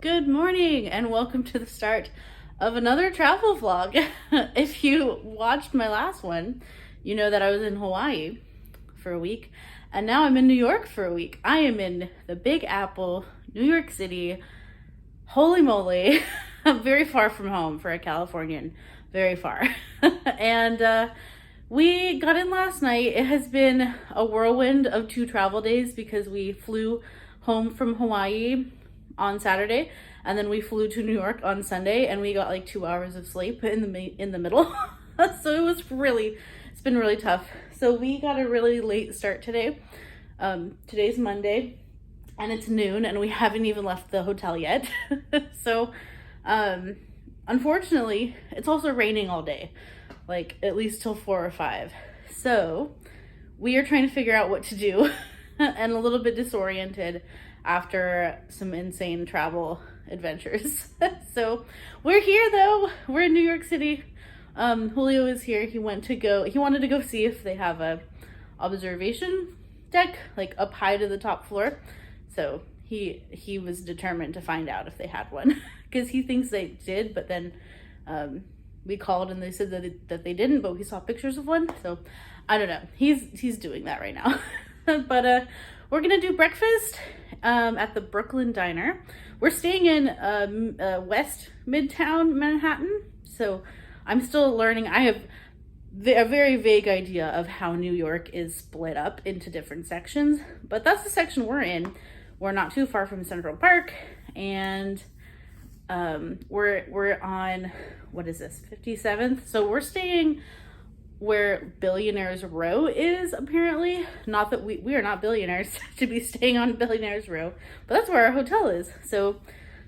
good morning, and welcome to the start of another travel vlog. If you watched my last one, you know that I was in Hawaii for a week, and now I'm in New York for a week. I am in the Big Apple, New York City. Holy moly, I'm very far from home for a Californian, very far. And we got in last night. It has been a whirlwind of 2 travel days because we flew home from Hawaii on Saturday, and then we flew to New York on Sunday, and we got like 2 hours of sleep in the middle. So it's been really tough. So we got a really late start today. Today's Monday, and it's noon, and we haven't even left the hotel yet. So unfortunately, it's also raining all day, like at least till 4 or 5. So we are trying to figure out what to do and a little bit disoriented after some insane travel adventures. So we're here though. We're in New York City. Julio is here. He wanted to go see if they have a observation deck like up high to the top floor. So he was determined to find out if they had one because he thinks they did, but then we called and they said that they didn't, but we saw pictures of one. So I don't know. He's doing that right now. But we're gonna do breakfast at the Brooklyn Diner. We're staying in West Midtown Manhattan, so I'm still learning. I have a very vague idea of how New York is split up into different sections, but that's the section we're in. We're not too far from Central Park, and we're on, what is this, 57th? So we're staying where Billionaires Row is, apparently. Not that we are not billionaires to be staying on Billionaires Row, but that's where our hotel is. So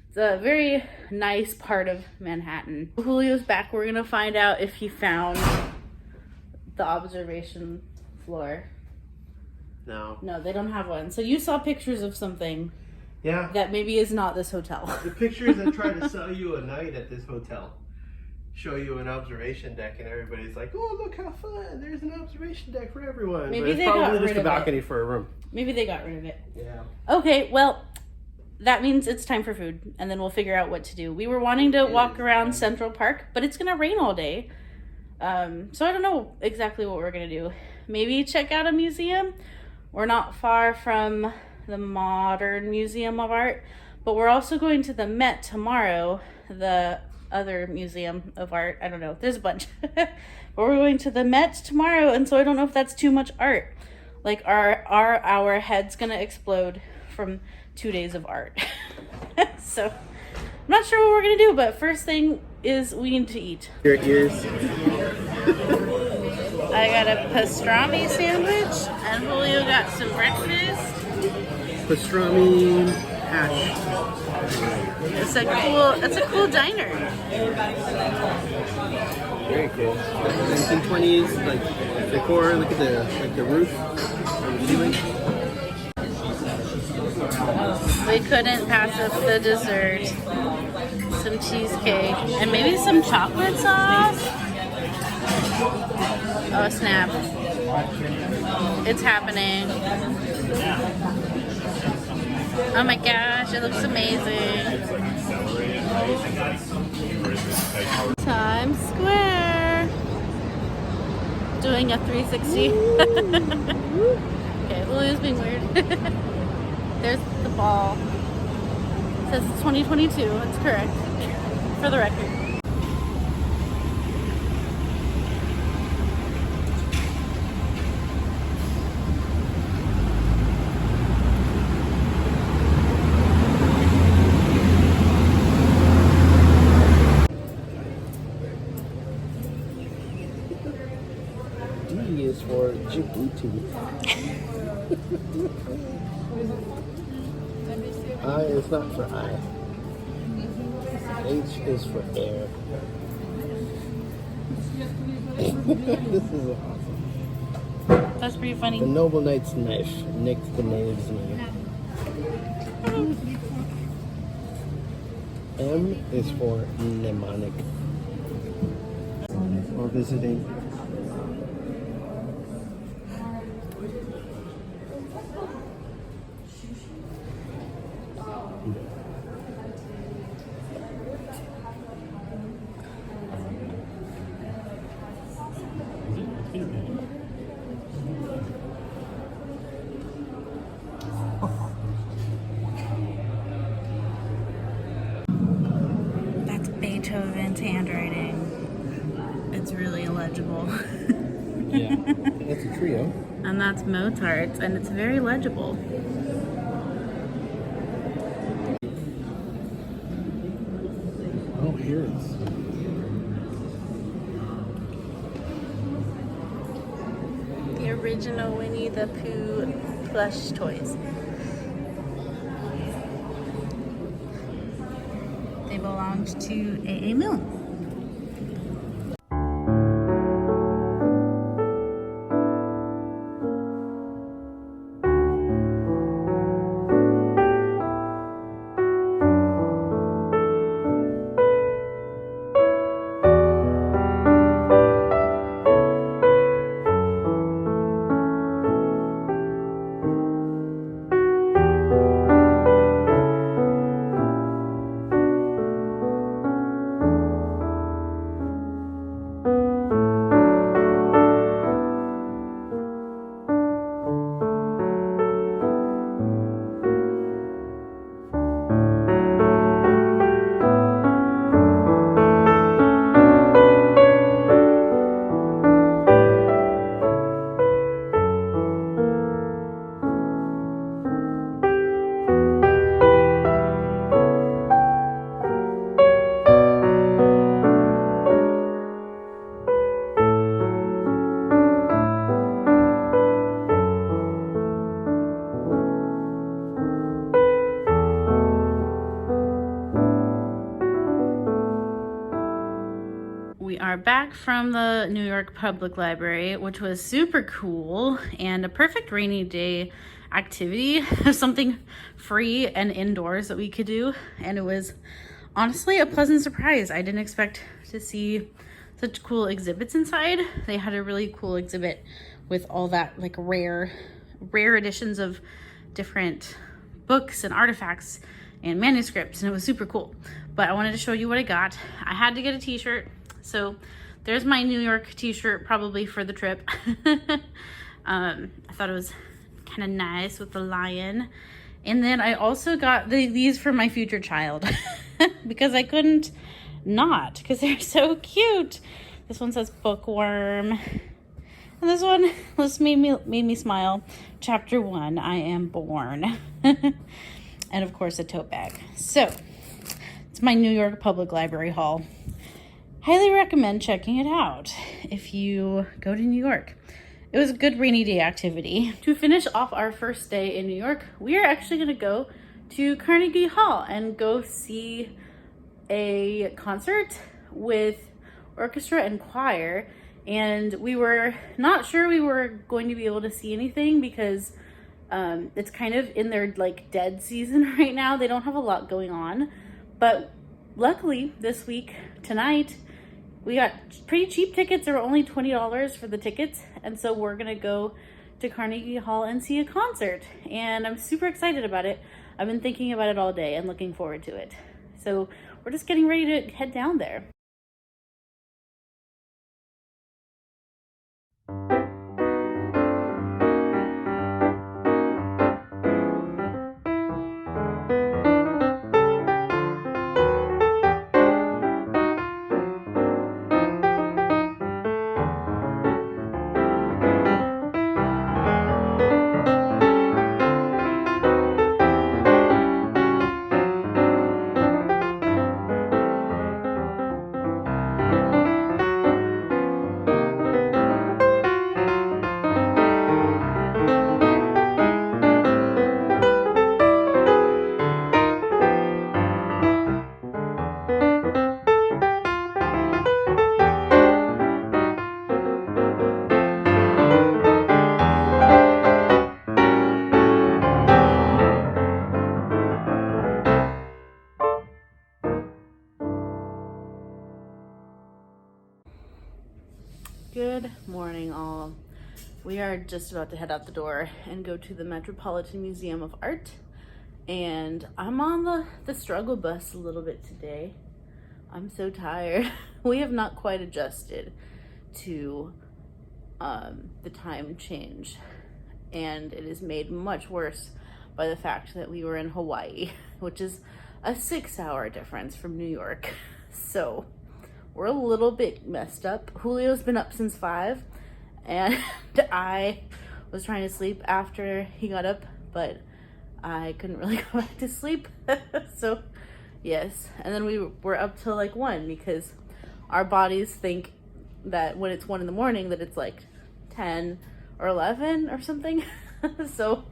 it's a very nice part of Manhattan. Julio's back. We're gonna find out if he found the observation floor. No, they don't have one. So you saw pictures of something. Yeah. That maybe is not this hotel. The pictures that try to sell you a night at this hotel show you an observation deck, and everybody's like, "Oh, look how fun! There's an observation deck for everyone." Maybe but it's they probably got rid just a of balcony it. for a room. Maybe they got rid of it. Yeah. Okay, well, that means it's time for food, and then we'll figure out what to do. We were wanting to walk around Central Park, but it's gonna rain all day. So I don't know exactly what we're gonna do. Maybe check out a museum. We're not far from the Modern Museum of Art, but we're also going to the Met tomorrow, the other museum of art. I don't know, there's a bunch. But we're going to the Met tomorrow, and so I don't know if that's too much art. Like, are our heads gonna explode from 2 days of art? So I'm not sure what we're gonna do, but first thing is we need to eat. Your ears. I got a pastrami sandwich, and Julio got some breakfast. Pastrami hash. It's a cool diner. Very cool. 1920s, like decor. Look at the roof and the ceiling. We couldn't pass up the dessert. Some cheesecake and maybe some chocolate sauce. Oh snap! It's happening. Oh my gosh, it looks amazing. Times Square. Doing a 360. Okay, Julio's being weird. There's the ball. It says it's 2022. It's correct. For the record. D is for Djibouti. I is not for I. H is for air. This is awesome. That's pretty funny. The noble knight's knife nicked the knave's knee. M is for mnemonic. Or visiting. Ryan's handwriting. It's really illegible. Yeah, that's a trio. And that's Mozart's, and it's very legible. Oh, here it is. The original Winnie the Pooh plush toys. They belonged to A.A. Milne. We are back from the New York Public Library, which was super cool and a perfect rainy day activity, something free and indoors that we could do. And it was honestly a pleasant surprise. I didn't expect to see such cool exhibits inside. They had a really cool exhibit with all that like rare editions of different books and artifacts and manuscripts, and it was super cool. But I wanted to show you what I got. I had to get a t-shirt. So there's my New York t-shirt, probably for the trip. I thought it was kind of nice with the lion. And then I also got these for my future child because I couldn't not, because they're so cute. This one says bookworm. And this one made me smile. Chapter 1, I am born. And of course a tote bag. So it's my New York Public Library haul. Highly recommend checking it out if you go to New York. It was a good rainy day activity. To finish off our first day in New York, we are actually going to go to Carnegie Hall and go see a concert with orchestra and choir. And we were not sure we were going to be able to see anything because it's kind of in their like dead season right now. They don't have a lot going on. But luckily this week, tonight, we got pretty cheap tickets. They were only $20 for the tickets. And so we're gonna go to Carnegie Hall and see a concert. And I'm super excited about it. I've been thinking about it all day and looking forward to it. So we're just getting ready to head down there. Good morning, all. We are just about to head out the door and go to the Metropolitan Museum of Art. And I'm on the struggle bus a little bit today. I'm so tired. We have not quite adjusted to the time change. And it is made much worse by the fact that we were in Hawaii, which is a 6-hour difference from New York. So we're a little bit messed up. Julio's been up since 5, and I was trying to sleep after he got up, but I couldn't really go back to sleep. So yes, and then we were up till like 1 because our bodies think that when it's 1 in the morning that it's like 10 or 11 or something. So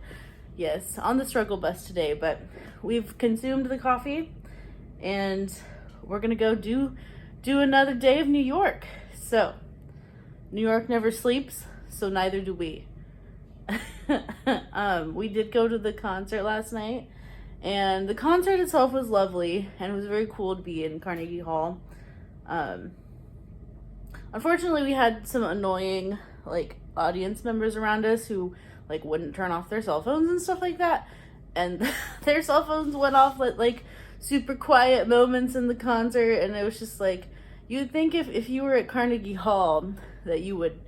yes, on the struggle bus today, but we've consumed the coffee and we're gonna go do another day of New York. So New York never sleeps, so neither do we. We did go to the concert last night, and the concert itself was lovely, and it was very cool to be in Carnegie Hall. Unfortunately, we had some annoying like audience members around us who like wouldn't turn off their cell phones and stuff like that, and their cell phones went off at like super quiet moments in the concert, and it was just like, you'd think if you were at Carnegie Hall that you would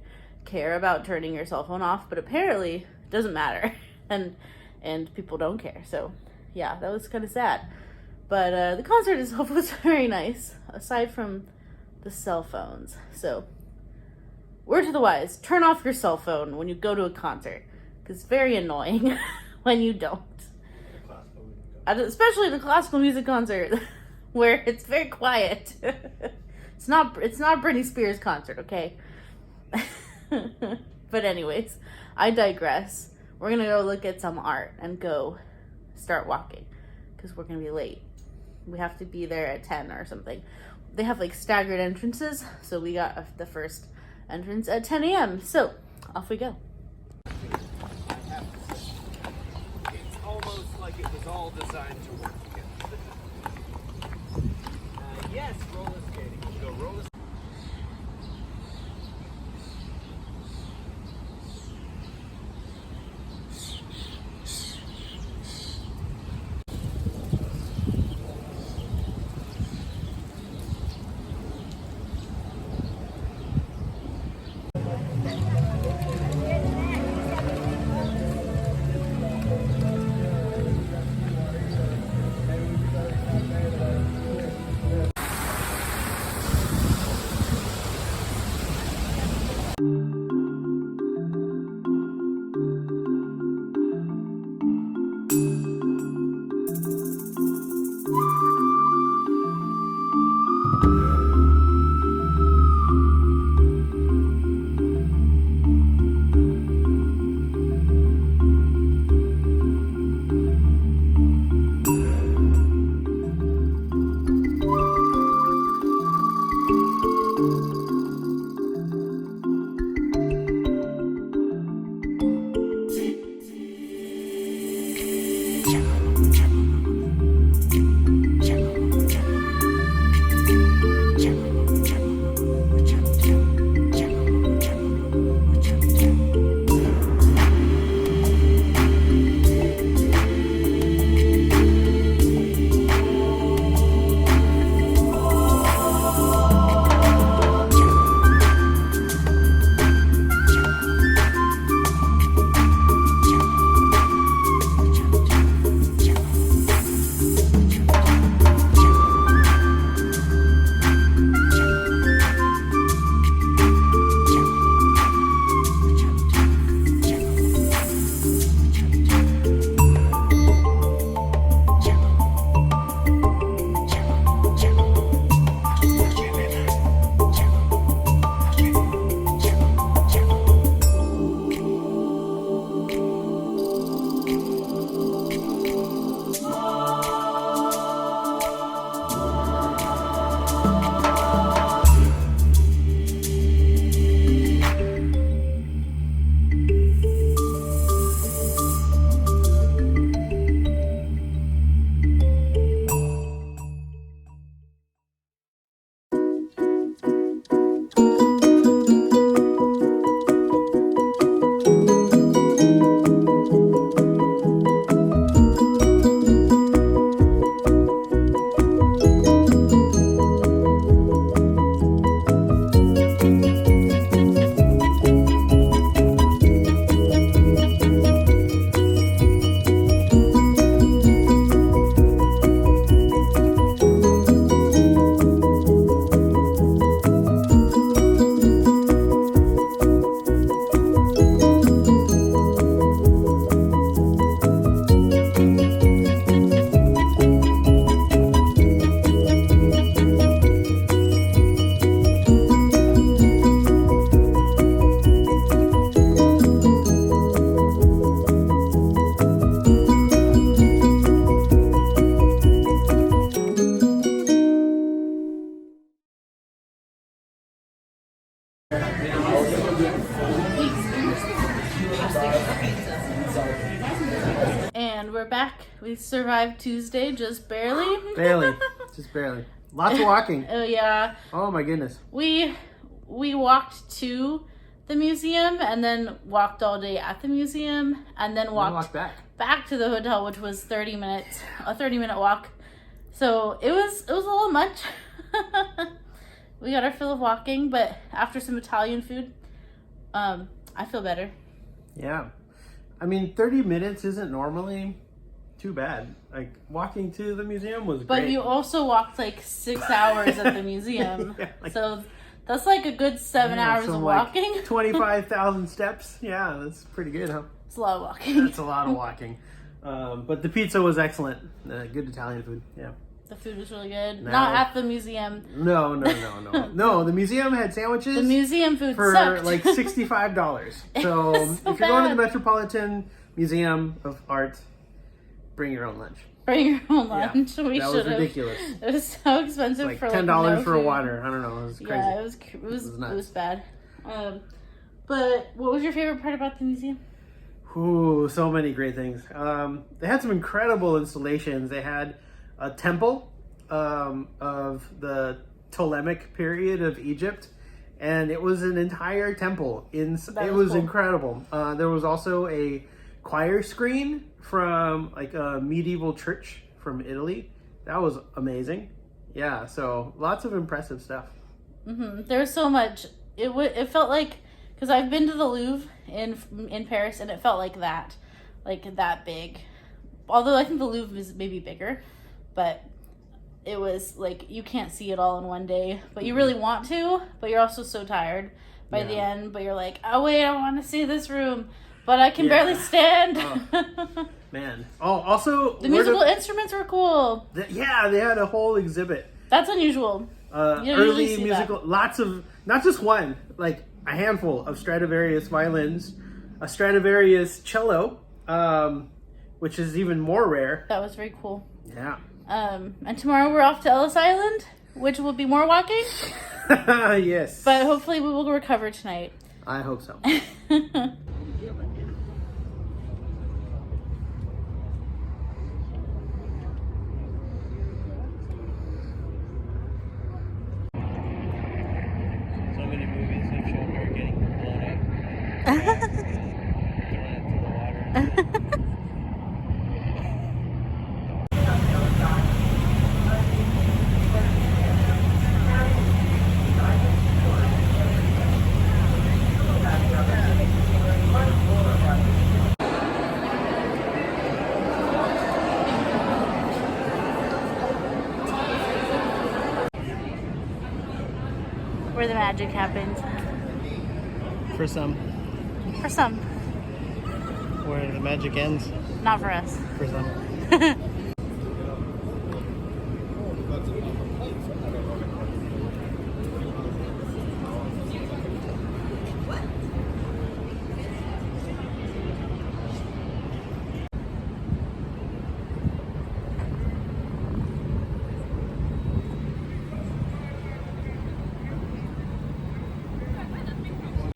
care about turning your cell phone off, but apparently it doesn't matter, and people don't care. So yeah, that was kind of sad, but the concert itself was very nice aside from the cell phones. So word to the wise, turn off your cell phone when you go to a concert, because it's very annoying when you don't, especially the classical music concert where it's very quiet. It's not Britney Spears concert, okay? But anyways, I digress. We're gonna go look at some art and go start walking because we're gonna be late. We have to be there at 10 or something. They have like staggered entrances, so we got the first entrance at 10 a.m. So off we go. I have to say, it's almost like it was all designed to work together. Yes, roller skating. We'll go roller skating. we're back. We survived Tuesday, just barely. Barely. Just barely. Lots of walking. Oh, yeah. Oh, my goodness. We walked to the museum and then walked all day at the museum and then walked back to the hotel, which was 30 minutes, a 30-minute walk. So it was a little much. We got our fill of walking, but after some Italian food, I feel better. Yeah. I mean, 30 minutes isn't normally too bad. Like, walking to the museum was great. But you also walked like 6 hours at the museum. Yeah, like, so that's like a good 7 hours of walking. Like 25,000 steps. Yeah, that's pretty good, huh? It's a lot of walking. That's a lot of walking. But the pizza was excellent. Good Italian food. Yeah. The food was really good. Now, not at the museum. No. No, the museum had sandwiches. The museum food for sucked. like $65. So if you're going to the Metropolitan Museum of Art, bring your own lunch. Bring your own lunch. Yeah, that was ridiculous. It was so expensive like for $10 no for food. a water. I don't know. It was crazy. Yeah, it was nuts. It was bad. But what was your favorite part about the museum? Ooh, so many great things. They had some incredible installations. They had a temple of the Ptolemaic period of Egypt, and it was an entire temple. It was cool. Incredible. There was also a choir screen from like a medieval church from Italy. That was amazing. Yeah, so lots of impressive stuff. Mm-hmm. There's so much. It felt like, because I've been to the Louvre in Paris, and it felt like that big. Although I think the Louvre is maybe bigger, but it was like you can't see it all in one day. But you really want to, but you're also so tired by the end. But you're like, oh wait, I want to see this room, but I can barely stand. Oh, man. Oh, also the musical instruments were cool. They had a whole exhibit. That's unusual. Early musical, lots of, not just one, like a handful of Stradivarius violins, a Stradivarius cello, which is even more rare. That was very cool. Yeah. And tomorrow we're off to Ellis Island, which will be more walking. Yes. But hopefully we will recover tonight. I hope so. So many movies have shown her getting blown up. Throwing it to the water. Where the magic happens. For some. For some. Where the magic ends. Not for us. For some.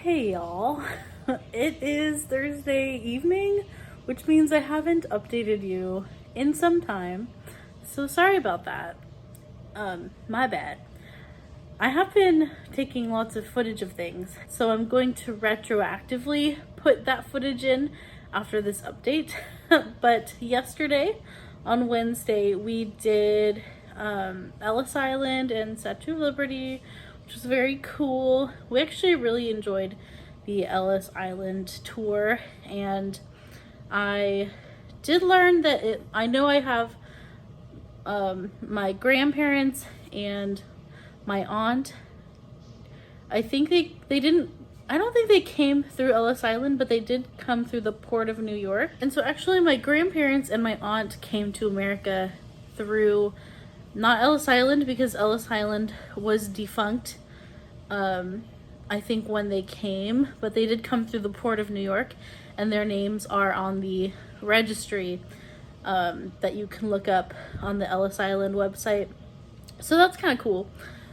Hey y'all, it is Thursday evening, which means I haven't updated you in some time, so sorry about that. My bad. I have been taking lots of footage of things, so I'm going to retroactively put that footage in after this update. But yesterday, on Wednesday, we did Ellis Island and Statue of Liberty, which was very cool. We actually really enjoyed the Ellis Island tour, and I did learn that I know I have my grandparents and my aunt. I think they didn't, I don't think they came through Ellis Island, but they did come through the port of New York. And so actually my grandparents and my aunt came to America through not Ellis Island, because Ellis Island was defunct, I think, when they came, but they did come through the port of New York, and their names are on the registry that you can look up on the Ellis Island website. So that's kind of cool.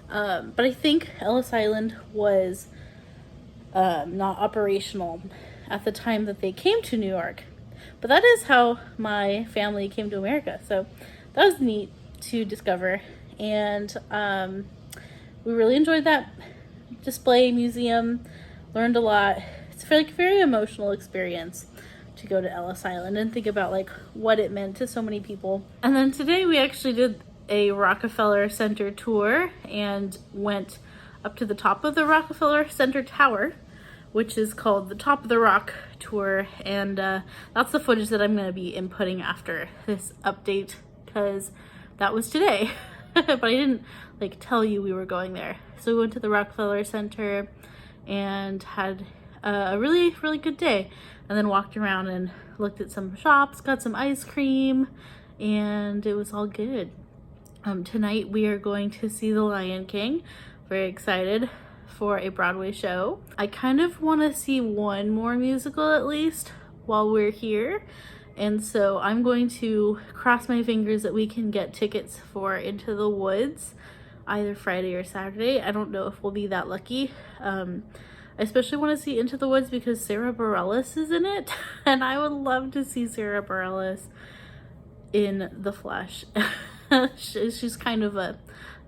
But I think Ellis Island was not operational at the time that they came to New York. But that is how my family came to America. So that was neat to discover. And we really enjoyed that display museum, learned a lot. It's like a very emotional experience to go to Ellis Island and think about like what it meant to so many people. And then today we actually did a Rockefeller Center tour and went up to the top of the Rockefeller Center Tower, which is called the Top of the Rock tour. And that's the footage that I'm going to be inputting after this update, because that was today. But I didn't like tell you we were going there. So we went to the Rockefeller Center and had a really, really good day. And then walked around and looked at some shops, got some ice cream, and it was all good. Tonight we are going to see The Lion King. Very excited for a Broadway show. I kind of want to see one more musical at least while we're here. And so I'm going to cross my fingers that we can get tickets for Into the Woods either Friday or Saturday. I don't know if we'll be that lucky. I especially want to see Into the Woods because Sarah Bareilles is in it. And I would love to see Sarah Bareilles in the flesh. She's kind of a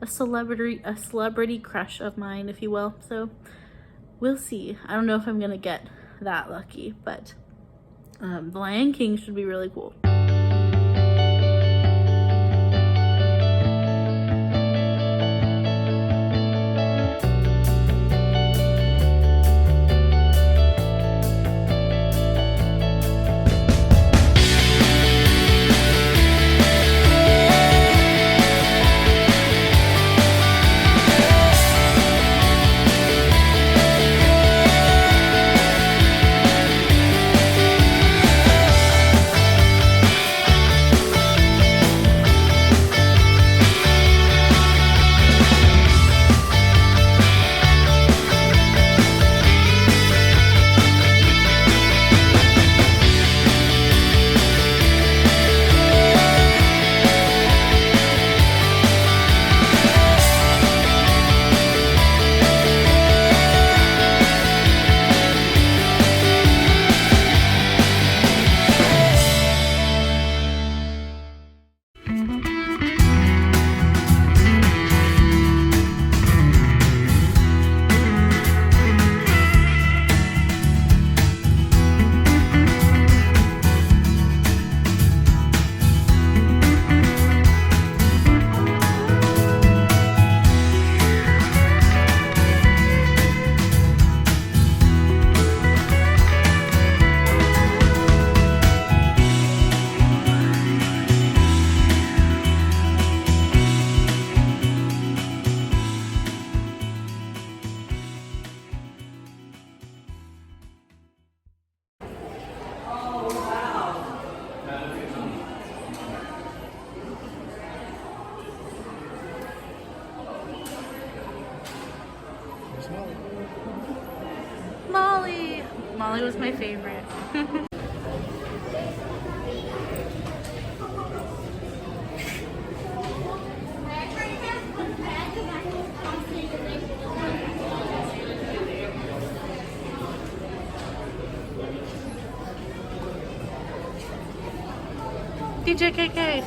celebrity crush of mine, if you will. So we'll see. I don't know if I'm gonna get that lucky, but The Lion King should be really cool. Molly was my favorite. DJ KK.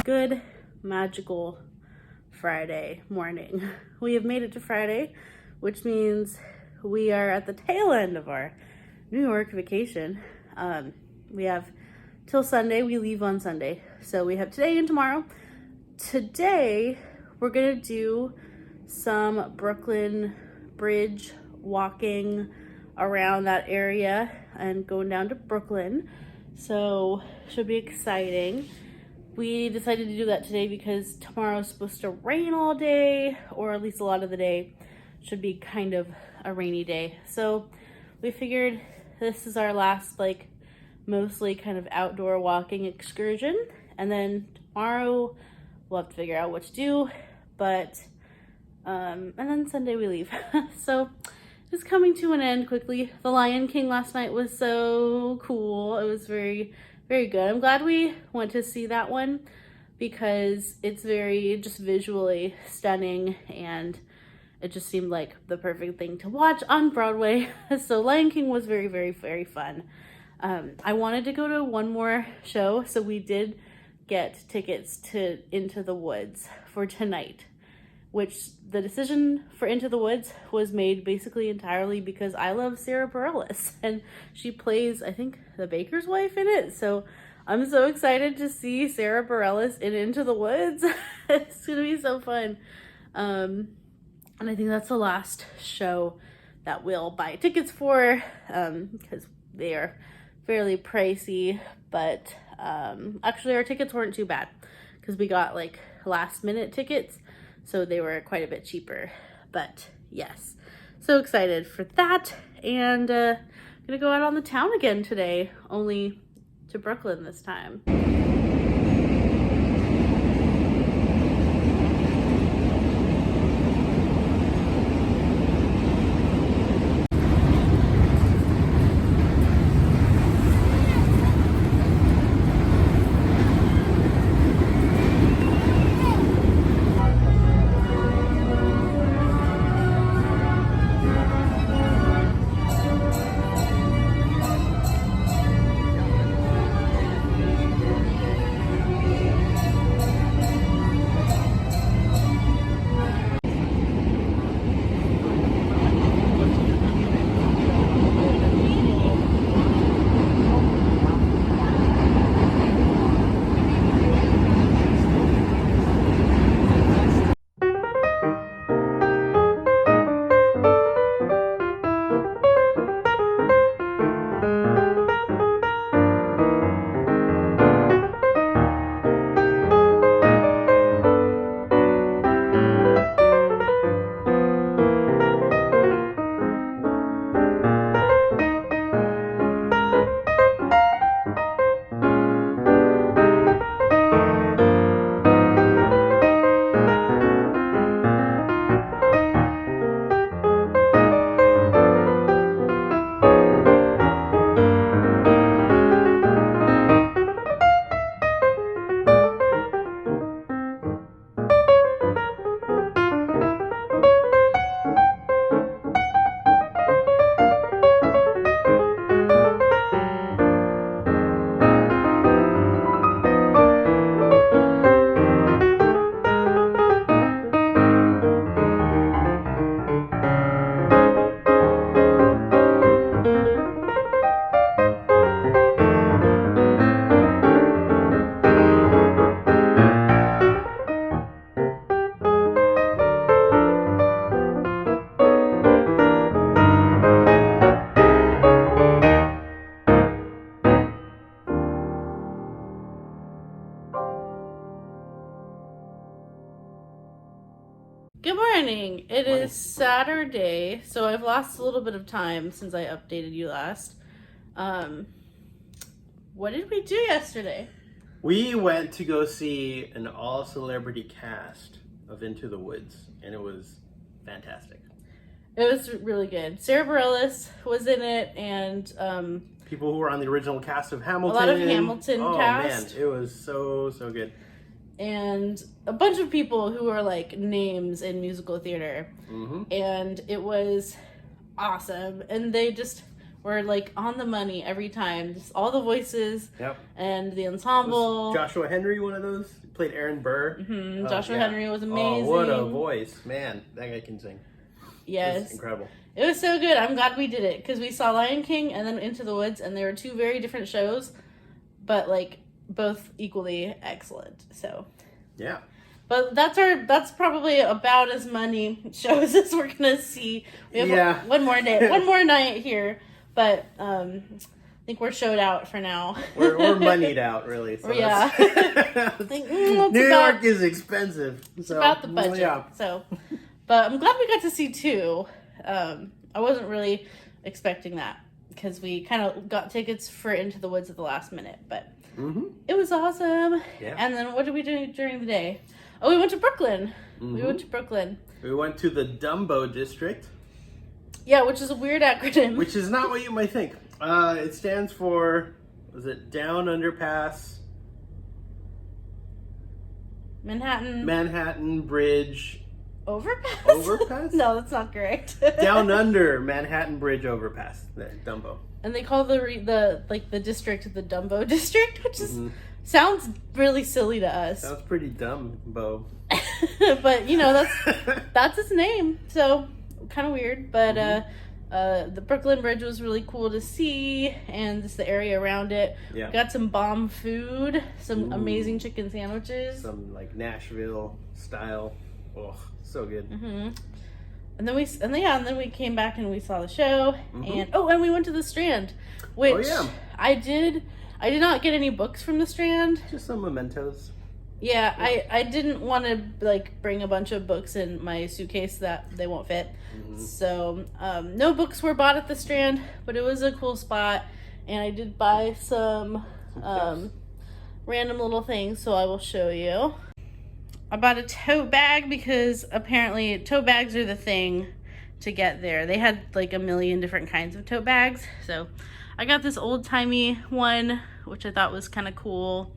Good magical Friday morning. We have made it to Friday, which means we are at the tail end of our New York vacation. We have till Sunday. We leave on Sunday. So we have today and tomorrow. Today, we're gonna do some Brooklyn Bridge walking around that area and going down to Brooklyn. So should be exciting. We decided to do that today because tomorrow's supposed to rain all day, or at least a lot of the day should be kind of a rainy day. So we figured this is our last like mostly kind of outdoor walking excursion, and then tomorrow we'll have to figure out what to do, but and then Sunday we leave. So it's coming to an end quickly. The Lion King last night was so cool. It was very, very good. I'm glad we went to see that one because it's very just visually stunning, and it just seemed like the perfect thing to watch on Broadway. So Lion King was very, very, very fun. I wanted to go to one more show, so we did get tickets to Into the Woods for tonight, which the decision for Into the Woods was made basically entirely because I love Sarah Bareilles, and she plays, I think, the baker's wife in it. So I'm so excited to see Sarah Bareilles in Into the Woods. It's gonna be so fun. And I think that's the last show that we'll buy tickets for, because they are fairly pricey, but actually our tickets weren't too bad because we got like last minute tickets, so they were quite a bit cheaper. But yes, so excited for that, and gonna go out on the town again today, only to Brooklyn this time. Good morning. It is Saturday, so I've lost a little bit of time since I updated you last. What did we do yesterday? We went to go see an all-celebrity cast of Into the Woods, and it was fantastic. It was really good. Sarah Bareilles was in it, and people who were on the original cast of Hamilton. A lot of Hamilton cast. Oh man, it was so good. And a bunch of people who are like names in musical theater. Mm-hmm. And it was awesome. And they just were like on the money every time. Just all the voices. Yep. And the ensemble. Was Joshua Henry, one of those? He played Aaron Burr. Mm-hmm. Joshua Henry was amazing. Oh, what a voice. Man, that guy can sing. Yes. It was incredible. It was so good. I'm glad we did it because we saw Lion King and then Into the Woods, and they were two very different shows, but like both equally excellent. So yeah, But that's probably about as many shows as we're gonna see. We have one more day, one more night here, but I think we're showed out for now. We're moneyed out, really. So yeah. New York is expensive. It's about the budget. Yeah. So, but I'm glad we got to see 2. I wasn't really expecting that because we kind of got tickets for Into the Woods at the last minute, but it was awesome. Yeah. And then what did we do during the day? Oh, we went to Brooklyn. We went to Brooklyn. We went to the Dumbo district. Yeah, which is a weird acronym. Which is not what you might think. It stands for, was it Down Underpass? Manhattan Bridge. Overpass? No, that's not correct. Down Under Manhattan Bridge Overpass. Dumbo. And they call the district the Dumbo district, which is sounds really silly to us. Sounds pretty Dumbo. But that's its name, so kind of weird. But the Brooklyn Bridge was really cool to see, and just the area around it. Yeah. Got some bomb food, some amazing chicken sandwiches, some like Nashville style. Oh, so good. And then we came back and we saw the show, and we went to the Strand, which I did not get any books from the Strand. Just some mementos. Yeah, I didn't want to bring a bunch of books in my suitcase that they won't fit. So no books were bought at the Strand, but it was a cool spot, and I did buy some random little things, so I will show you. I bought a tote bag because apparently tote bags are the thing to get there. They had a million different kinds of tote bags, so I got this old-timey one, which I thought was kind of cool.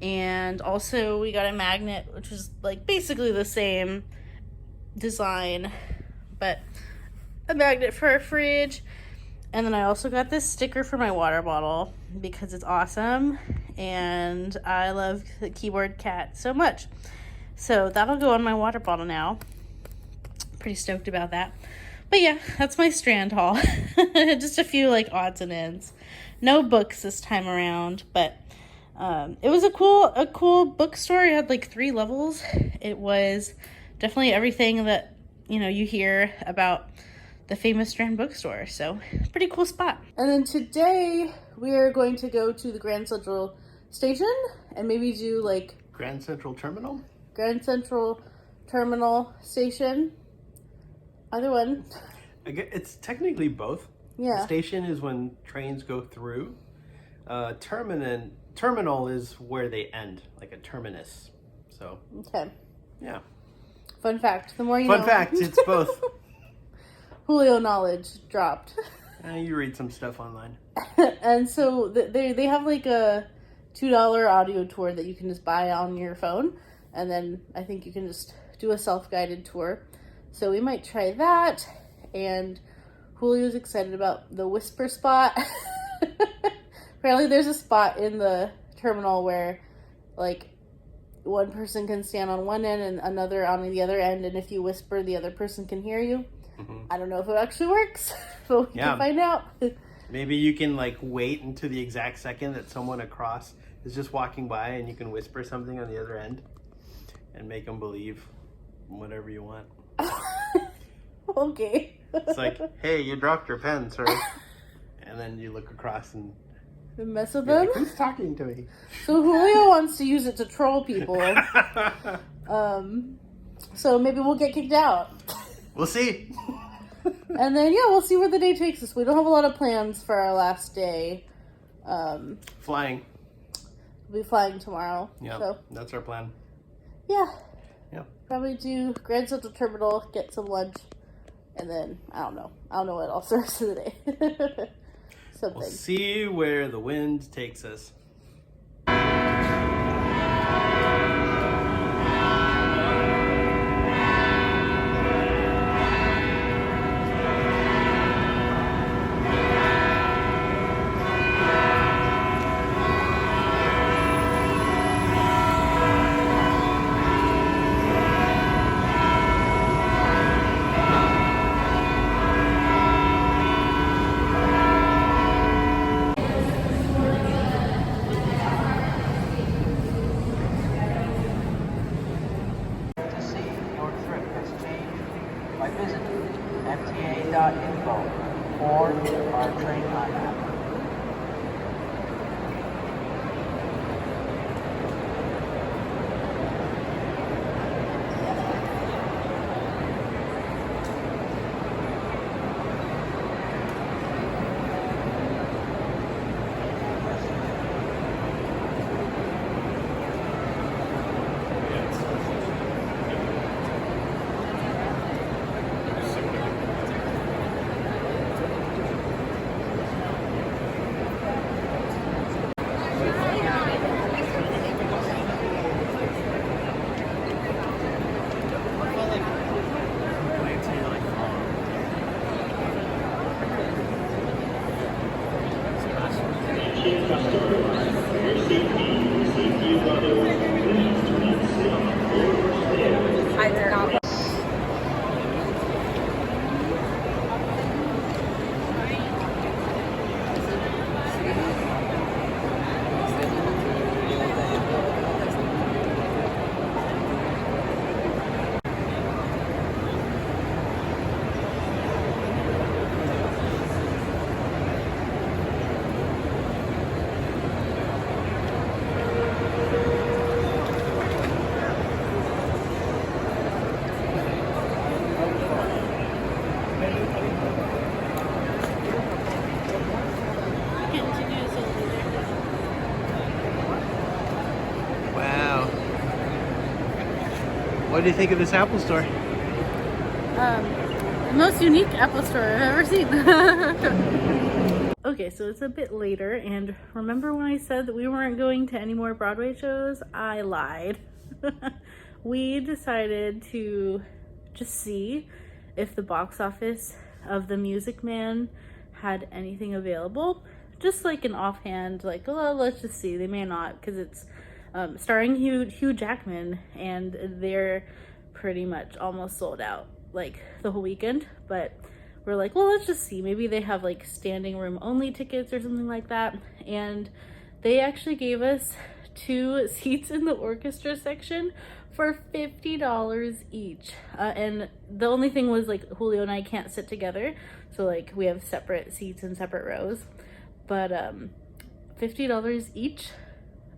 And also we got a magnet, which was basically the same design, but a magnet for our fridge. And then I also got this sticker for my water bottle because it's awesome, and I love the keyboard cat so much. So that'll go on my water bottle now. Pretty stoked about that. But yeah, that's my Strand haul. Just a few odds and ends. No books this time around, but it was a cool bookstore. It had 3 levels. It was definitely everything that you hear about the famous Strand bookstore. So pretty cool spot. And then today we are going to go to the Grand Central Station and maybe do Grand Central Terminal? Grand Central Terminal Station. Either one. It's technically both. Yeah. The station is when trains go through. Terminal is where they end, like a terminus. So. Okay. Yeah. Fun fact. The more you know. Fun fact. It's both. Julio knowledge dropped. You read some stuff online. And so they have a $2 audio tour that you can just buy on your phone. And then I think you can just do a self-guided tour. So we might try that. And Julio's excited about the whisper spot. Apparently there's a spot in the terminal where one person can stand on one end and another on the other end. And if you whisper, the other person can hear you. I don't know if it actually works, but we can find out. Maybe you can wait until the exact second that someone across is just walking by, and you can whisper something on the other end and make them believe whatever you want. Okay. It's hey, you dropped your pen, sir. And then you look across and mess with them. Who's talking to me? So Julio wants to use it to troll people. So maybe we'll get kicked out. We'll see. And then we'll see where the day takes us. We don't have a lot of plans for our last day. Flying. We'll be flying tomorrow. Yeah, so that's our plan. Yeah. Yeah. Probably do Grand Central Terminal, get some lunch, and then I don't know what else the rest of the day. Something. We'll see where the wind takes us. visit mta.info or our train time app. Wow. What do you think of this Apple Store? Most unique Apple store I've ever seen. Okay, so it's a bit later, and remember when I said that we weren't going to any more Broadway shows? I lied. We decided to just see if the box office of The Music Man had anything available. Just like an offhand, like, oh, let's just see. They may not, because it's starring Hugh Jackman, and they're pretty much almost sold out, like the whole weekend. But we're like, well, let's just see. Maybe they have like standing room only tickets or something like that. And they actually gave us 2 seats in the orchestra section for $50 each. And the only thing was, like, Julio and I can't sit together, so like we have separate seats and separate rows. But $50 each.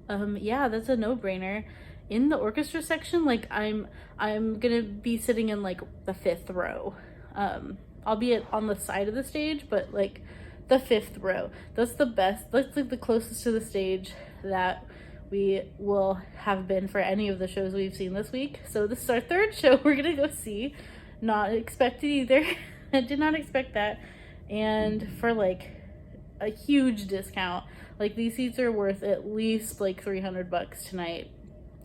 Yeah, that's a no-brainer. In the orchestra section, like, I'm gonna be sitting in like the 5th row. I'll be on the side of the stage, but like the 5th row. That's the best. That's like the closest to the stage that we will have been for any of the shows we've seen this week. So this is our 3rd show we're gonna go see. Not expected either. I did not expect that. And for like a huge discount. Like, these seats are worth at least like $300 tonight.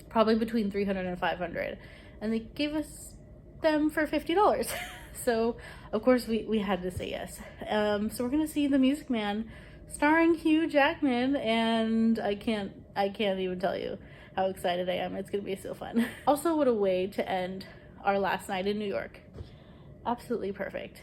Probably between $300 and $500. And they gave us them for $50. So of course we had to say yes. So we're gonna see The Music Man starring Hugh Jackman, and I can't even tell you how excited I am. It's gonna be so fun. Also, what a way to end our last night in New York. Absolutely perfect.